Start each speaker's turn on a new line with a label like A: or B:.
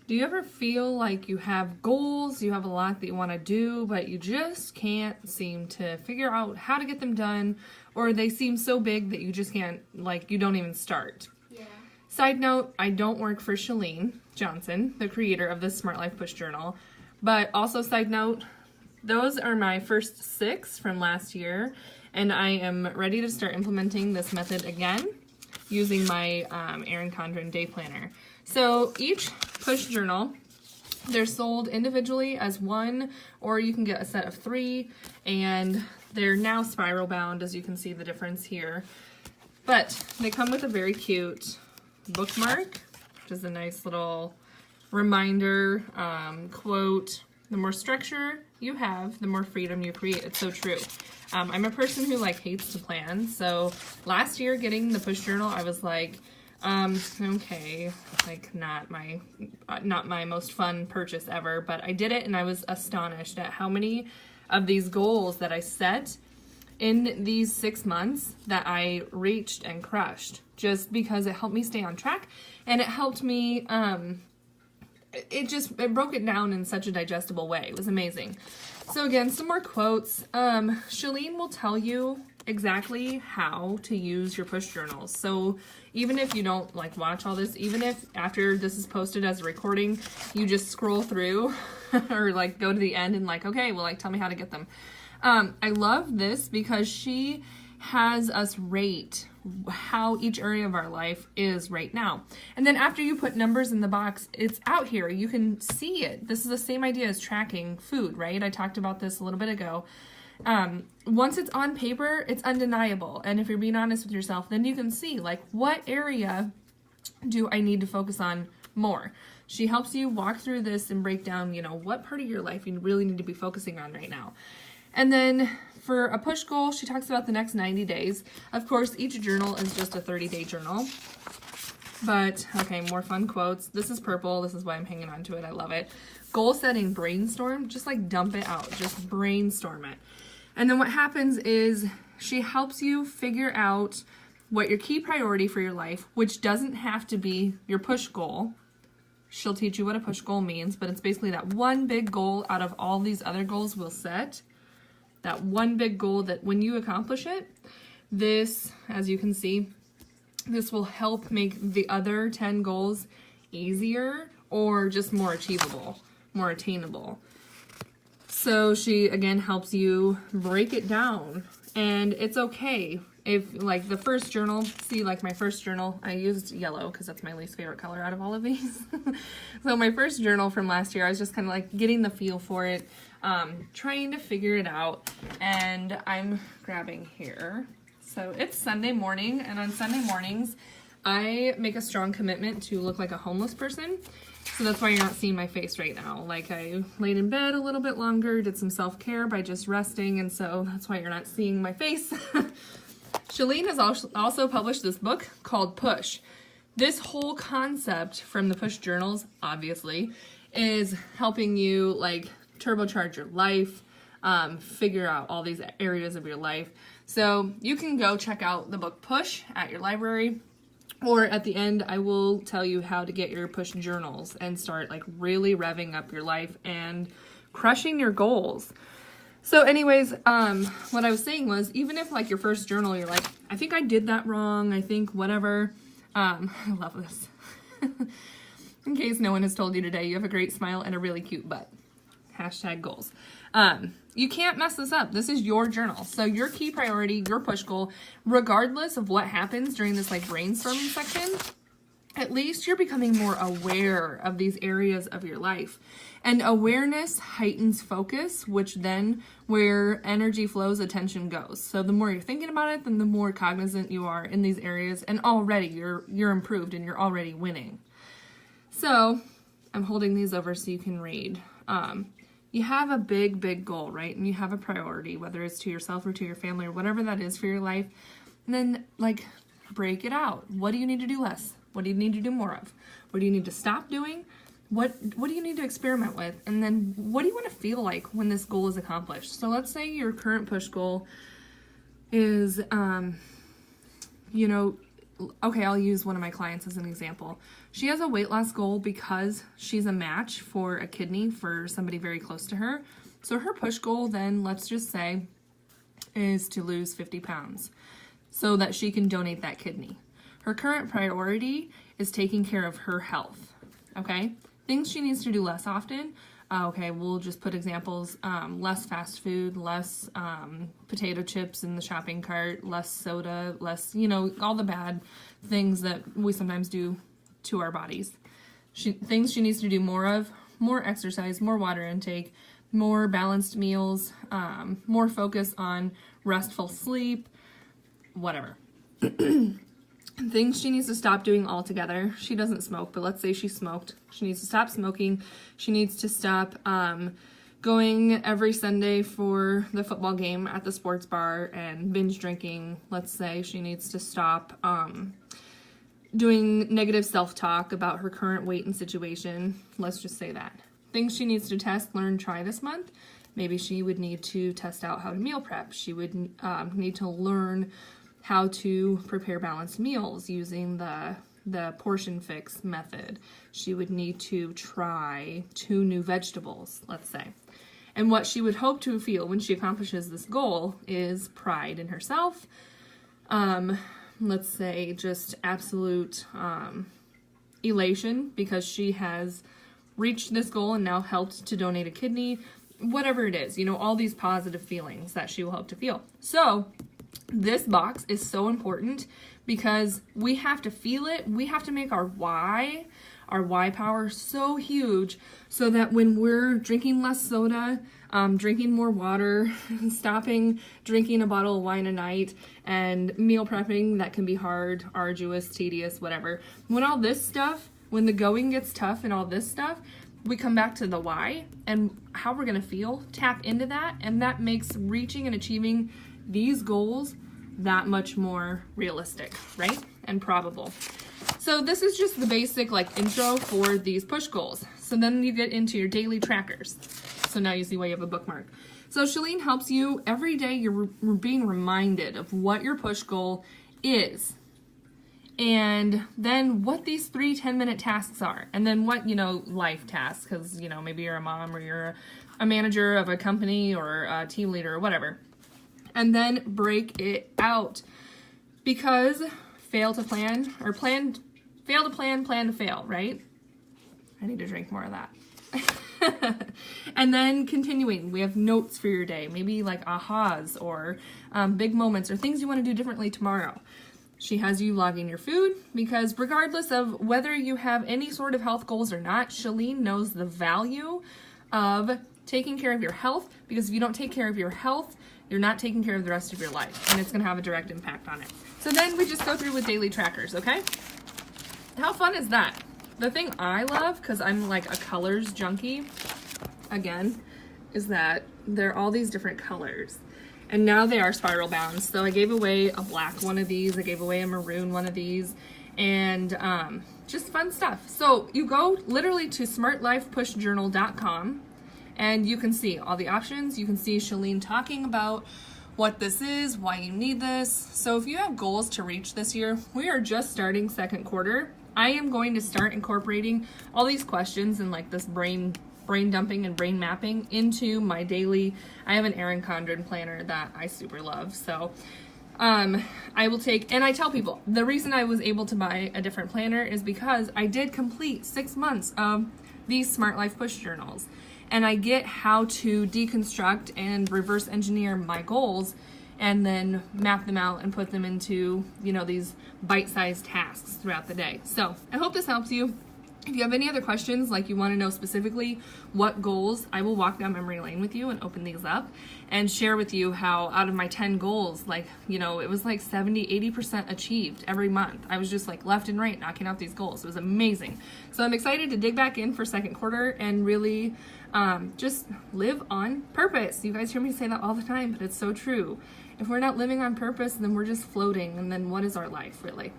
A: Do you ever feel like you have goals, you have a lot that you want to do, but you just can't seem to figure out how to get them done, or they seem so big that you just can't, like, you don't even start?
B: Yeah.
A: Side note, I don't work for Charlene Johnson, the creator of the Smart Life Push Journal, but also side note, those are my first 6 from last year, and I am ready to start implementing this method again using my Erin Condren day planner. So each push journal, they're sold individually as one, or you can get a set of 3, and they're now spiral bound, as you can see the difference here. But they come with a very cute bookmark, which is a nice little reminder, quote, "The more structure you have, the more freedom you create." It's so true. I'm a person who hates to plan, so last year getting the push journal, I was like, okay, not my most fun purchase ever, but I did it, and I was astonished at how many of these goals that I set in these 6 months that I reached and crushed, just because it helped me stay on track, and it helped me, it broke it down in such a digestible way. It was amazing. So again, some more quotes. Charlene will tell you exactly how to use your push journals. So even if you don't watch all this, even if after this is posted as a recording, you just scroll through or go to the end and okay, well, tell me how to get them. I love this because she has us rate how each area of our life is right now. And then after you put numbers in the box, it's out here. You can see it. This is the same idea as tracking food, right? I talked about this a little bit ago. Once it's on paper, it's undeniable. And if you're being honest with yourself, then you can see what area do I need to focus on more. She helps you walk through this and break down, what part of your life you really need to be focusing on right now. And then for a push goal, she talks about the next 90 days. Of course, each journal is just a 30-day journal. But, okay, more fun quotes. This is purple. This is why I'm hanging on to it. I love it. Goal setting, brainstorm. Just dump it out. Just brainstorm it. And then what happens is she helps you figure out what your key priority for your life, which doesn't have to be your push goal. She'll teach you what a push goal means, but it's basically that one big goal out of all these other goals we'll set. That one big goal that when you accomplish it, this, as you can see, this will help make the other 10 goals easier or just more achievable, more attainable. So she, again, helps you break it down. And it's okay if, the first journal, see, my first journal, I used yellow because that's my least favorite color out of all of these. So my first journal from last year, I was just kind of getting the feel for it, trying to figure it out, and I'm grabbing here. So it's Sunday morning, and on Sunday mornings, I make a strong commitment to look like a homeless person. So that's why you're not seeing my face right now. I laid in bed a little bit longer, did some self-care by just resting, and so that's why you're not seeing my face. Charlene has also published this book called Push. This whole concept from the Push Journals, obviously, is helping you turbocharge your life, figure out all these areas of your life. So you can go check out the book Push at your library, or at the end I will tell you how to get your push journals and start really revving up your life and crushing your goals. So anyways, what I was saying was, even if your first journal, you're I think I did that wrong, I think whatever, I love this. In case no one has told you today, you have a great smile and a really cute butt. #goals. You can't mess this up. This is your journal. So your key priority, your push goal, regardless of what happens during this brainstorming section, at least you're becoming more aware of these areas of your life. And awareness heightens focus, which then where energy flows, attention goes. So the more you're thinking about it, then the more cognizant you are in these areas, and already you're improved and you're already winning. So I'm holding these over so you can read. You have a big goal, right? And you have a priority, whether it's to yourself or to your family or whatever that is for your life. And then break it out. What do you need to do less? What do you need to do more of? What do you need to stop doing? What do you need to experiment with? And then what do you want to feel like when this goal is accomplished? So let's say your current push goal is, okay, I'll use one of my clients as an example. She has a weight loss goal because she's a match for a kidney for somebody very close to her. So her push goal then, let's just say, is to lose 50 pounds so that she can donate that kidney. Her current priority is taking care of her health, okay? Things she needs to do less often. Okay, we'll just put examples, less fast food, less potato chips in the shopping cart, less soda, less, all the bad things that we sometimes do to our bodies. Things she needs to do more of, more exercise, more water intake, more balanced meals, more focus on restful sleep, whatever. Things she needs to stop doing altogether. She doesn't smoke, but let's say she smoked. She needs to stop smoking. She needs to stop going every Sunday for the football game at the sports bar and binge drinking. Let's say she needs to stop doing negative self-talk about her current weight and situation. Let's just say that. Things she needs to test, learn, try this month. Maybe she would need to test out how to meal prep. She would need to learn how to prepare balanced meals using the portion fix method. She would need to try 2 new vegetables, let's say. And what she would hope to feel when she accomplishes this goal is pride in herself. Let's say just absolute elation because she has reached this goal and now helped to donate a kidney, whatever it is, all these positive feelings that she will hope to feel. So this box is so important because we have to feel it. We have to make our why power so huge so that when we're drinking less soda, drinking more water, stopping drinking a bottle of wine a night, and meal prepping that can be hard, arduous, tedious, whatever. When all this stuff, when the going gets tough and all this stuff, we come back to the why and how we're going to feel, tap into that, and that makes reaching and achieving these goals that much more realistic, right? And probable. So this is just the basic intro for these push goals. So then you get into your daily trackers. So now you see why you have a bookmark. So Charlene helps you every day. You're being reminded of what your push goal is. And then what these 3 10-minute tasks are. And then what, life tasks. Because, maybe you're a mom or you're a manager of a company or a team leader or whatever. And then break it out, because fail to plan, plan to fail, right? I need to drink more of that. And then continuing, we have notes for your day, maybe like ahas or big moments or things you want to do differently tomorrow. She has you logging your food because regardless of whether you have any sort of health goals or not, Charlene knows the value of taking care of your health, because if you don't take care of your health, you're not taking care of the rest of your life, and it's going to have a direct impact on it. So then we just go through with daily trackers, okay? How fun is that? The thing I love, because I'm like a colors junkie, again, is that they're all these different colors. And now they are spiral bound. So I gave away a black one of these, I gave away a maroon one of these, and just fun stuff. So you go literally to smartlifepushjournal.com, and you can see all the options. You can see Charlene talking about what this is, why you need this. So if you have goals to reach this year, we are just starting second quarter. I am going to start incorporating all these questions and like this brain dumping and brain mapping into my daily. I have an Erin Condren planner that I super love. So I will take, and I tell people, the reason I was able to buy a different planner is because I did complete 6 months of these Smart Life Push Journals. And I get how to deconstruct and reverse engineer my goals and then map them out and put them into, these bite-sized tasks throughout the day. So I hope this helps you. If you have any other questions, like you want to know specifically what goals, I will walk down memory lane with you and open these up and share with you how out of my 10 goals, it was like 70-80% achieved every month. I was just like left and right knocking out these goals. It was amazing. So I'm excited to dig back in for second quarter and really just live on purpose. You guys hear me say that all the time, but it's so true. If we're not living on purpose, then we're just floating, and then what is our life, really?